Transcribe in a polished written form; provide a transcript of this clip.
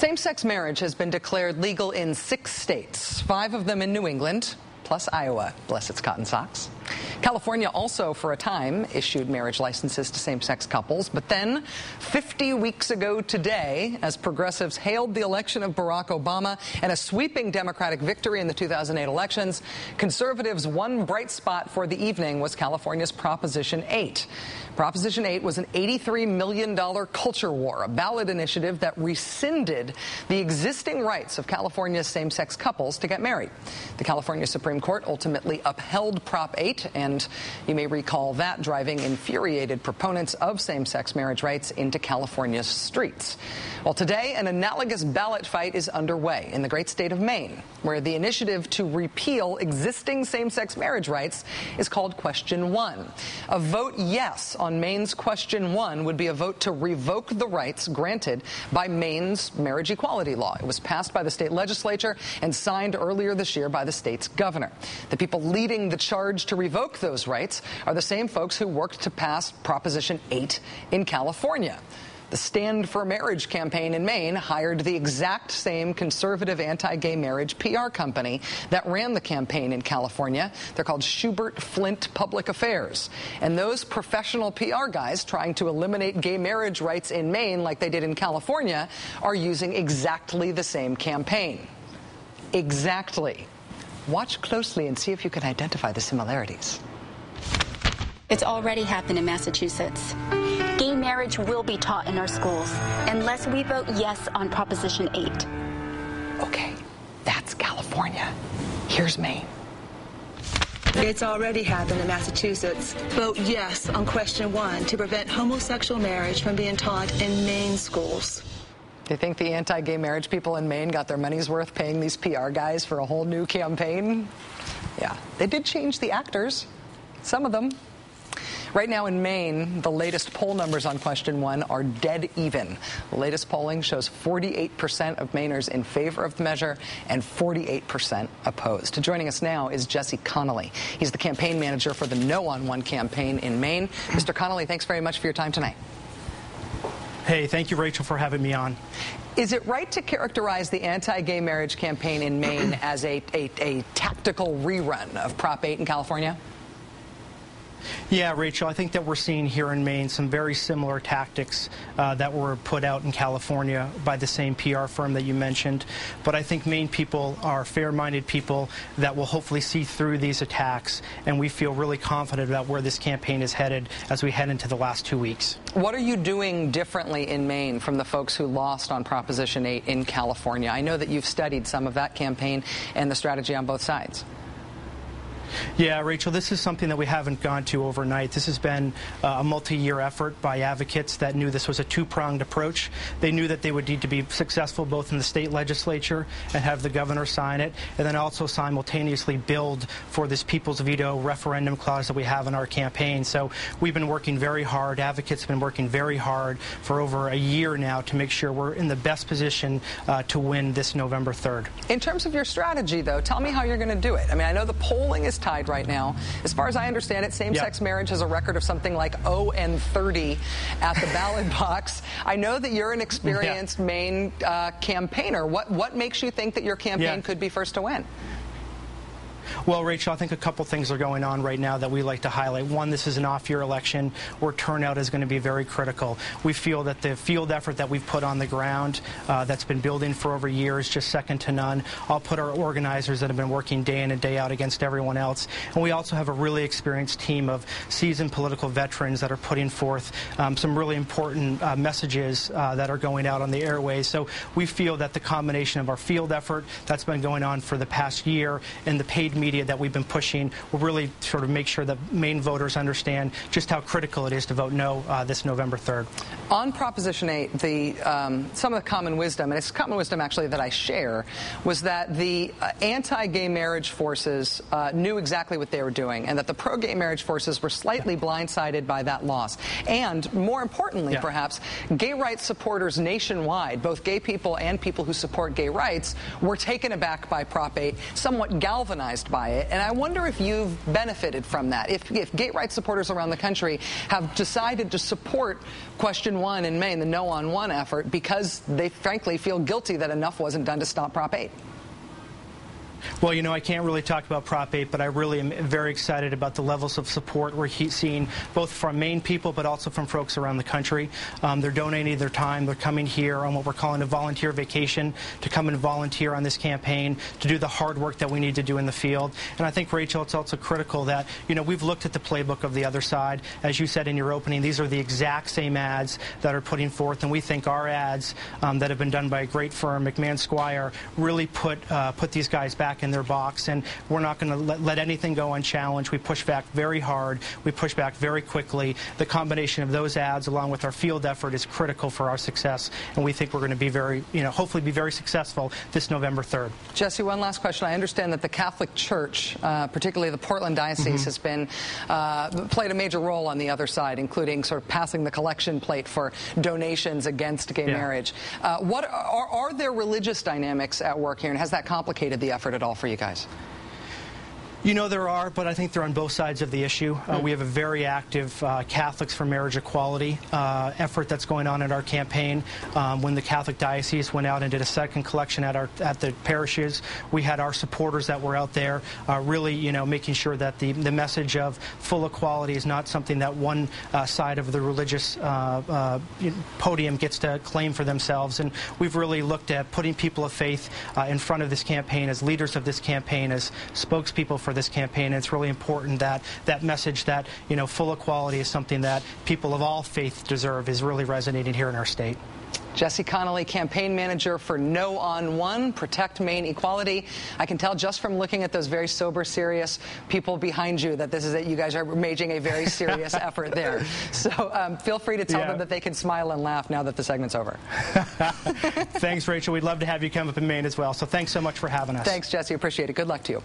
Same-sex marriage has been declared legal in 6 states, 5 of them in New England, plus Iowa, bless its cotton socks. California also, for a time, issued marriage licenses to same-sex couples. But then, 50 weeks ago today, as progressives hailed the election of Barack Obama and a sweeping Democratic victory in the 2008 elections, conservatives' one bright spot for the evening was California's Proposition 8. Proposition 8 was an $83 million culture war, a ballot initiative that rescinded the existing rights of California's same-sex couples to get married. The California Supreme Court ultimately upheld Prop 8, and you may recall that driving infuriated proponents of same-sex marriage rights into California's streets. Well, today, an analogous ballot fight is underway in the great state of Maine, where the initiative to repeal existing same-sex marriage rights is called Question 1. A vote yes on Maine's Question 1 would be a vote to revoke the rights granted by Maine's marriage equality law. It was passed by the state legislature and signed earlier this year by the state's governor. The people leading the charge to revoke those rights are the same folks who worked to pass Proposition 8 in California. The Stand for Marriage campaign in Maine hired the exact same conservative anti-gay marriage PR company that ran the campaign in California. They're called Schubert Flint Public Affairs. And those professional PR guys trying to eliminate gay marriage rights in Maine like they did in California are using exactly the same campaign. Exactly. Watch closely and see if you can identify the similarities. It's already happened in Massachusetts. Gay marriage will be taught in our schools unless we vote yes on Proposition 8. Okay, that's California. Here's Maine. It's already happened in Massachusetts. Vote yes on Question 1 to prevent homosexual marriage from being taught in Maine schools. Do you think the anti-gay marriage people in Maine got their money's worth paying these PR guys for a whole new campaign? Yeah, they did change the actors, some of them. Right now in Maine, the latest poll numbers on Question 1 are dead even. The latest polling shows 48% of Mainers in favor of the measure and 48% opposed. Joining us now is Jesse Connolly. He's the campaign manager for the No on 1 campaign in Maine. Mr. Connolly, thanks very much for your time tonight. Hey, thank you, Rachel, for having me on. Is it right to characterize the anti-gay marriage campaign in Maine as a tactical rerun of Prop 8 in California? Yeah, Rachel, I think that we're seeing here in Maine some very similar tactics that were put out in California by the same PR firm that you mentioned. But I think Maine people are fair-minded people that will hopefully see through these attacks, and we feel really confident about where this campaign is headed as we head into the last 2 weeks. What are you doing differently in Maine from the folks who lost on Proposition 8 in California? I know that you've studied some of that campaign and the strategy on both sides. Yeah, Rachel, this is something that we haven't gone to overnight. This has been a multi-year effort by advocates that knew this was a two-pronged approach. They knew that they would need to be successful both in the state legislature and have the governor sign it, and then also simultaneously build for this people's veto referendum clause that we have in our campaign. So we've been working very hard. Advocates have been working very hard for over a year now to make sure we're in the best position to win this November 3rd. In terms of your strategy, though, tell me how you're going to do it. I mean, I know the polling is tied right now. As far as I understand it, same-sex marriage has a record of something like 0-30 at the ballot box. I know that you're an experienced Maine campaigner. What makes you think that your campaign could be first to win? Well, Rachel, I think a couple things are going on right now that we like to highlight. One, this is an off-year election where turnout is going to be very critical. We feel that the field effort that we've put on the ground that's been building for over years, just second to none. I'll put our organizers that have been working day in and day out against everyone else. And we also have a really experienced team of seasoned political veterans that are putting forth some really important messages that are going out on the airways. So we feel that the combination of our field effort that's been going on for the past year and the paid media that we've been pushing will really sort of make sure that Maine voters understand just how critical it is to vote no this November 3rd. On Proposition 8, some of the common wisdom, and it's common wisdom actually that I share, was that the anti-gay marriage forces knew exactly what they were doing, and that the pro-gay marriage forces were slightly blindsided by that loss. And more importantly, perhaps, gay rights supporters nationwide, both gay people and people who support gay rights, were taken aback by Prop 8, somewhat galvanized encouraged by it, and I wonder if you've benefited from that. If gay rights supporters around the country have decided to support Question 1 in Maine, the No on 1 effort, because they frankly feel guilty that enough wasn't done to stop Prop 8. Well, you know, I can't really talk about Prop 8, but I really am very excited about the levels of support we're seeing both from Maine people but also from folks around the country. They're donating their time. They're coming here on what we're calling a volunteer vacation to come and volunteer on this campaign, to do the hard work that we need to do in the field. And I think, Rachel, it's also critical that, you know, we've looked at the playbook of the other side. As you said in your opening, these are the exact same ads that are putting forth, and we think our ads that have been done by a great firm, McMahon Squire, really put these guys back in their box, and we're not going to let anything go unchallenged. We push back very hard. We push back very quickly. The combination of those ads along with our field effort is critical for our success, and we think we're going to be very, you know, hopefully be very successful this November 3rd. Jesse, one last question. I understand that the Catholic Church, particularly the Portland Diocese, has been played a major role on the other side, including sort of passing the collection plate for donations against gay marriage. What are there religious dynamics at work here, and has that complicated the effort at all for you guys? You know, there are, but I think they're on both sides of the issue. We have a very active Catholics for Marriage Equality effort that's going on in our campaign. When the Catholic Diocese went out and did a second collection at the parishes, we had our supporters that were out there really, you know, making sure that the message of full equality is not something that one side of the religious podium gets to claim for themselves. And we've really looked at putting people of faith in front of this campaign as leaders of this campaign, as spokespeople for this campaign. And it's really important that that message that, you know, full equality is something that people of all faith deserve is really resonating here in our state. Jesse Connolly, campaign manager for No on 1, Protect Maine Equality. I can tell just from looking at those very sober, serious people behind you that this is it. You guys are waging a very serious effort there. So feel free to tell them that they can smile and laugh now that the segment's over. Thanks, Rachel. We'd love to have you come up in Maine as well. So thanks so much for having us. Thanks, Jesse. Appreciate it. Good luck to you.